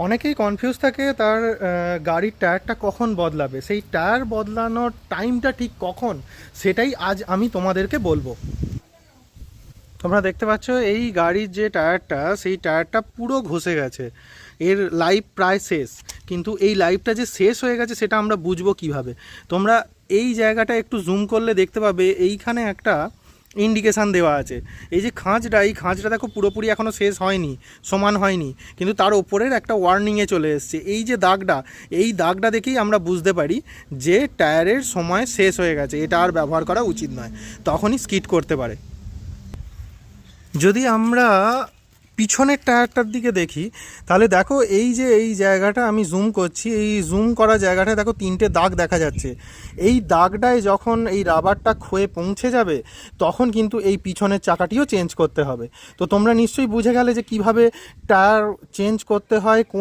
অনেকেই কনফিউজ থাকে তার গাড়ির টায়ারটা কখন বদলাবে, সেই টায়ার বদলানোর টাইমটা ঠিক কখন, সেটাই আজ আমি তোমাদেরকে বলবো। তোমরা দেখতে পাচ্ছ এই গাড়ির যে টায়ারটা, সেই টায়ারটা পুরো ঘষে গেছে, এর লাইফ প্রায় শেষ। কিন্তু এই লাইফটা যে শেষ হয়ে গেছে সেটা আমরা বুঝবো কিভাবে? তোমরা এই জায়গাটা একটু জুম করলে দেখতে পাবে এইখানে একটা ইন্ডিকেশান দেওয়া আছে। এই যে খাঁজটা, এই খাঁজটা দেখো পুরোপুরি এখনও শেষ হয়নি, সমান হয়নি, কিন্তু তার ওপরের একটা ওয়ার্নিংয়ে চলে এসছে। এই যে দাগটা, এই দাগটা দেখেই আমরা বুঝতে পারি যে টায়ারের সময় শেষ হয়ে গেছে, এটা আর ব্যবহার করা উচিত নয়, তখনই স্কিড করতে পারে। যদি আমরা পিছনের টায়ারটার দিকে দেখি তাহলে দেখো এই যে এই জায়গাটা আমি জুম করছি, এই জুম করা জায়গাটায় দেখো তিনটে দাগ দেখা যাচ্ছে। এই দাগটায় যখন এই রাবারটা ক্ষয়ে পৌঁছে যাবে তখন কিন্তু এই পিছনের চাকাটিও চেঞ্জ করতে হবে। তো তোমরা নিশ্চয়ই বুঝে গেলে যে কিভাবে টায়ার চেঞ্জ করতে হয়,